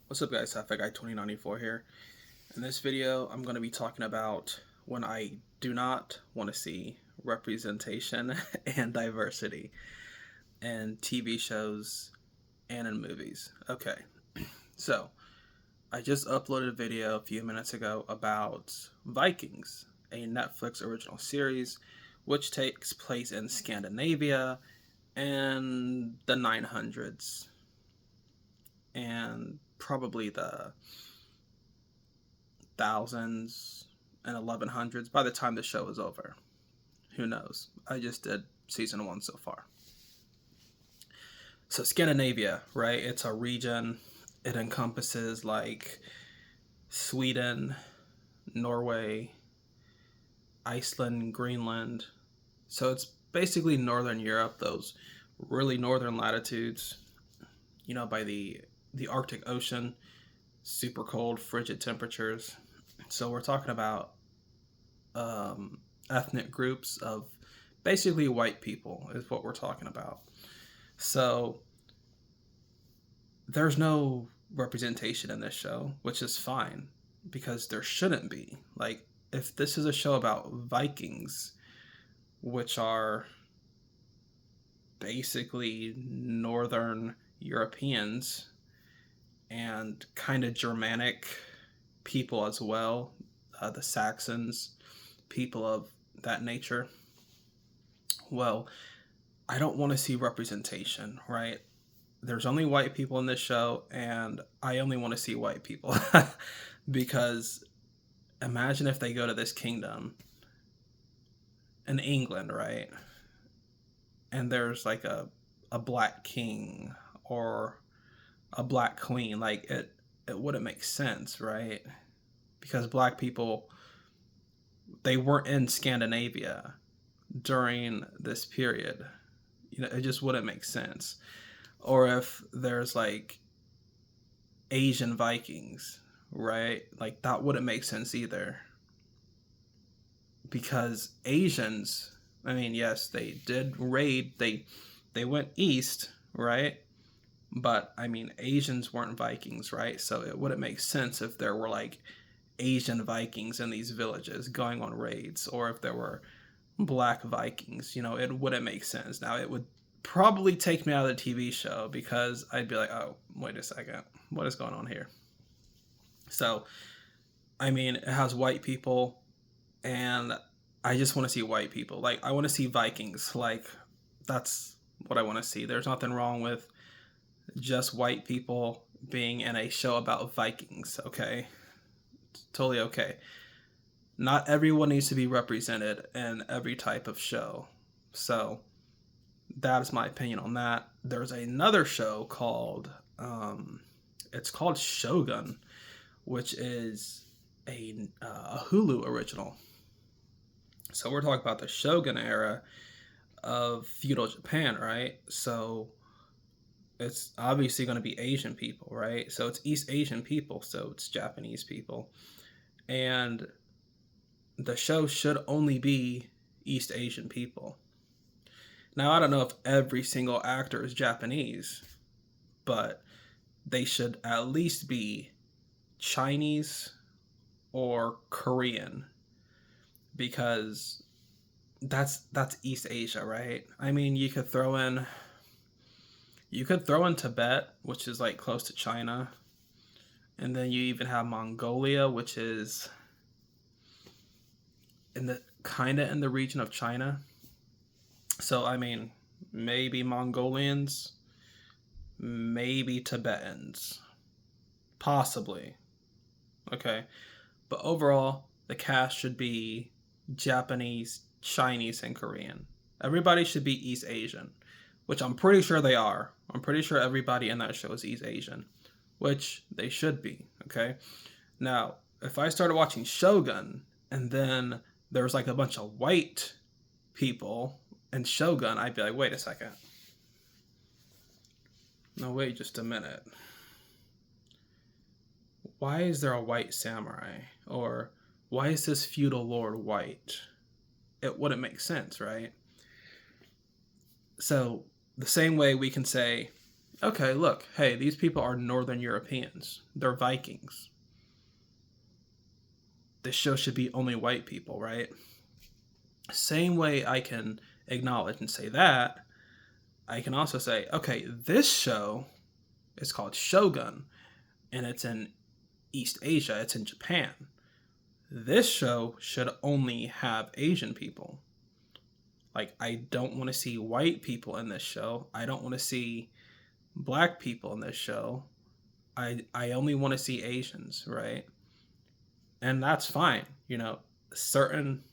What's up guys, Sci-Fi Guy 2094 here. In this video, I'm going to be talking about when I do not want to see representation and diversity in TV shows and in movies. Okay, so I just uploaded a video a few minutes ago about Vikings, a Netflix original series which takes place in Scandinavia in the 900s and probably the thousands and 1100s by the time the show is over. Who knows? I just did season 1 so far. So Scandinavia, right? It's a region. It encompasses like Sweden, Norway, Iceland, Greenland. So it's basically northern Europe, those really northern latitudes, by the Arctic Ocean, super cold, frigid temperatures. So we're talking about ethnic groups of basically white people is what we're talking about. So there's no representation in this show, which is fine because there shouldn't be. Like, if this is a show about Vikings, which are basically northern Europeans and kind of Germanic people as well, the Saxons, people of that nature. Well, I don't want to see representation, right? There's only white people in this show, and I only want to see white people. Because imagine if they go to this kingdom in England, right? And there's like a black king or a black queen. Like, it wouldn't make sense, right? Because black people, they weren't in Scandinavia during this period. It just wouldn't make sense. Or if there's like Asian Vikings, right? Like, that wouldn't make sense either. Because Asians, I mean, yes, they did raid, they went east, right? But I mean, Asians weren't Vikings, right? So it wouldn't make sense if there were like Asian Vikings in these villages going on raids, or if there were black Vikings. It wouldn't make sense. Now, it would probably take me out of the TV show because I'd be like, oh, wait a second, what is going on here? So, I mean, it has white people, and I just want to see white people. Like, I want to see Vikings. Like, that's what I want to see. There's nothing wrong with just white people being in a show about Vikings, okay? It's totally okay. Not everyone needs to be represented in every type of show. So that is my opinion on that. There's another show called it's called Shogun, which is a Hulu original. So we're talking about the Shogun era of feudal Japan, right? So it's obviously going to be Asian people, right? So it's East Asian people, so it's Japanese people. And the show should only be East Asian people. Now, I don't know if every single actor is Japanese, but they should at least be Chinese or Korean, because that's East Asia, right? I mean, you could throw in Tibet, which is like close to China, and then you even have Mongolia, which is in the region of China. So I mean, maybe Mongolians, maybe Tibetans, possibly. Okay, but overall, the cast should be Japanese, Chinese, and Korean. Everybody should be East Asian, which I'm pretty sure they are. I'm pretty sure everybody in that show is East Asian, which they should be, okay? Now, if I started watching Shogun and then there was like a bunch of white people in Shogun, I'd be like, wait a second. No, wait just a minute. Why is there a white samurai? Or why is this feudal lord white? It wouldn't make sense, right? So the same way we can say Okay, look, hey, these people are Northern Europeans. They're Vikings. This show should be only white people, right? Same way I can acknowledge and say that, I can also say, okay, this show is called Shogun, and it's in East Asia, it's in Japan. This show should only have Asian people. Like, I don't want to see white people in this show. I don't want to see black people in this show. I only want to see Asians, right? And that's fine. Certain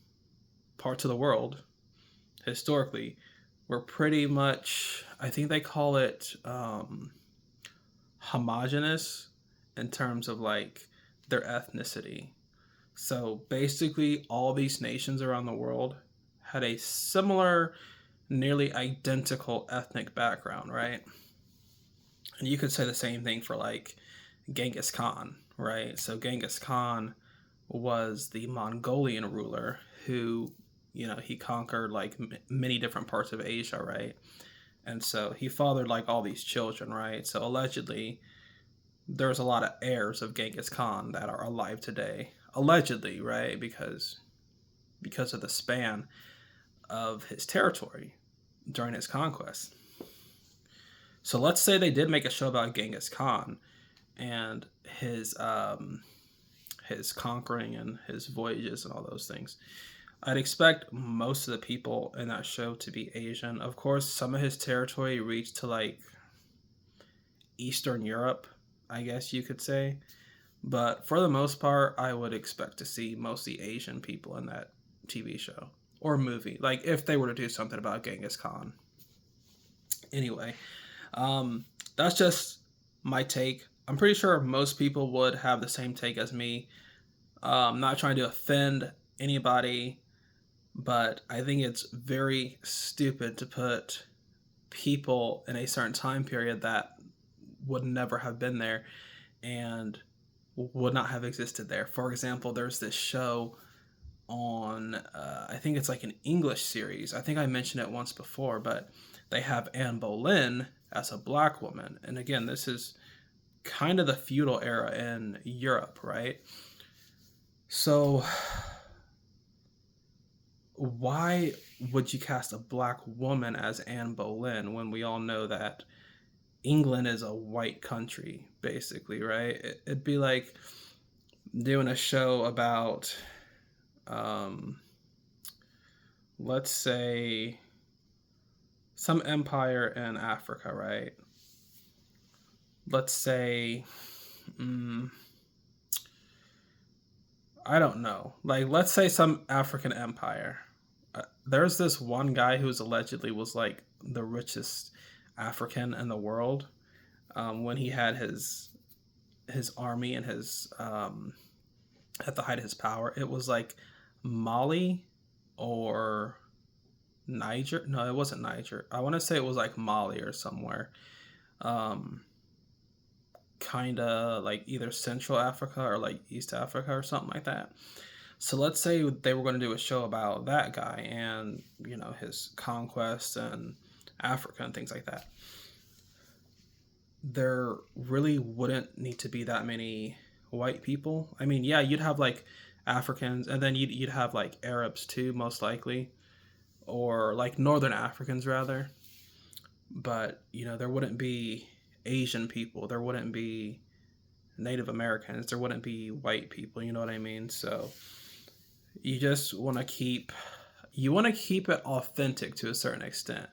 parts of the world, historically, were pretty much, I think they call it homogenous in terms of like their ethnicity. So basically, all these nations around the world had a similar, nearly identical ethnic background, right? And you could say the same thing for like Genghis Khan, right? So Genghis Khan was the Mongolian ruler who, he conquered like many different parts of Asia, right? And so he fathered like all these children, right? So allegedly, there's a lot of heirs of Genghis Khan that are alive today, allegedly, right? Because of the span of his territory during his conquest. So let's say they did make a show about Genghis Khan and his conquering and his voyages and all those things. I'd expect most of the people in that show to be Asian. Of course, some of his territory reached to like Eastern Europe, I guess you could say. But for the most part, I would expect to see mostly Asian people in that TV show or movie. Like if they were to do something about Genghis Khan. Anyway, that's just my take. I'm pretty sure most people would have the same take as me. I'm not trying to offend anybody, but I think it's very stupid to put people in a certain time period that would never have been there and would not have existed there. For example, there's this show on, I think it's like an English series. I think I mentioned it once before, but they have Anne Boleyn as a black woman. And again, this is kind of the feudal era in Europe, right? So why would you cast a black woman as Anne Boleyn when we all know that England is a white country, basically, right? It'd be like doing a show about, let's say, some empire in Africa, right? Let's say, I don't know. Like, let's say some African empire. There's this one guy who's allegedly was like the richest African in the world when he had his army and his at the height of his power. It was like Mali or Niger. No, it wasn't Niger. I want to say it was like Mali or somewhere. Kind of like either Central Africa or like East Africa or something like that. So let's say they were going to do a show about that guy and, his conquest and Africa and things like that. There really wouldn't need to be that many white people. I mean, yeah, you'd have like Africans and then you'd have like Arabs too, most likely, or like Northern Africans rather. But, there wouldn't be Asian people. There wouldn't be Native Americans. There wouldn't be white people. You know what I mean? So you just want to keep it authentic to a certain extent.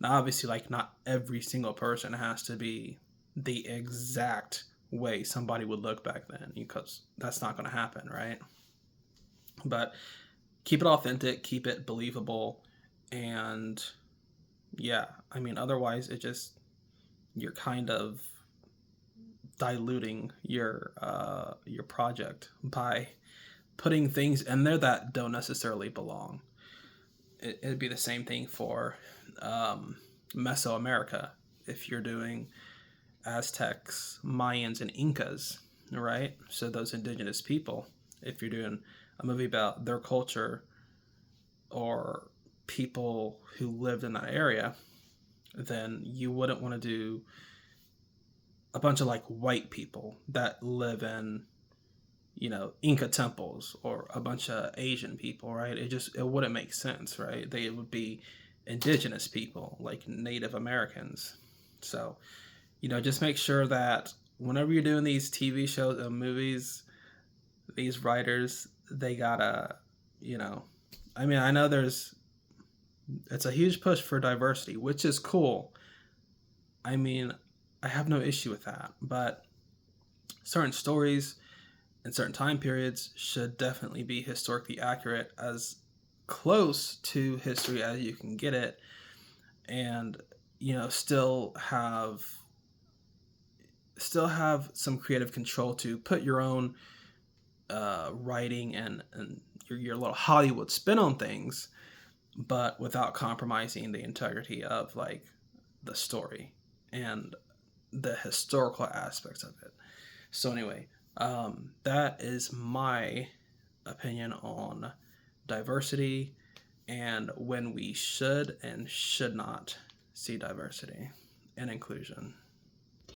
Now, obviously, like not every single person has to be the exact way somebody would look back then, because that's not going to happen, right? But keep it authentic, keep it believable, and yeah, I mean, otherwise you're kind of diluting your project by putting things in there that don't necessarily belong. It'd be the same thing for Mesoamerica if you're doing Aztecs, Mayans, and Incas, right? So those indigenous people, if you're doing a movie about their culture or people who lived in that area, then you wouldn't want to do a bunch of like white people that live in, you know, Inca temples, or a bunch of Asian people, right? It wouldn't make sense, right? They would be indigenous people, like Native Americans. So, you know, just make sure that whenever you're doing these TV shows and movies, these writers, they gotta, you know, I mean, I know it's a huge push for diversity, which is cool. I mean, I have no issue with that, but certain stories in certain time periods should definitely be historically accurate, as close to history as you can get it, and, you know, still have some creative control to put your own writing and your little Hollywood spin on things, but without compromising the integrity of like the story and the historical aspects of it. So anyway, that is my opinion on diversity and when we should and should not see diversity and inclusion.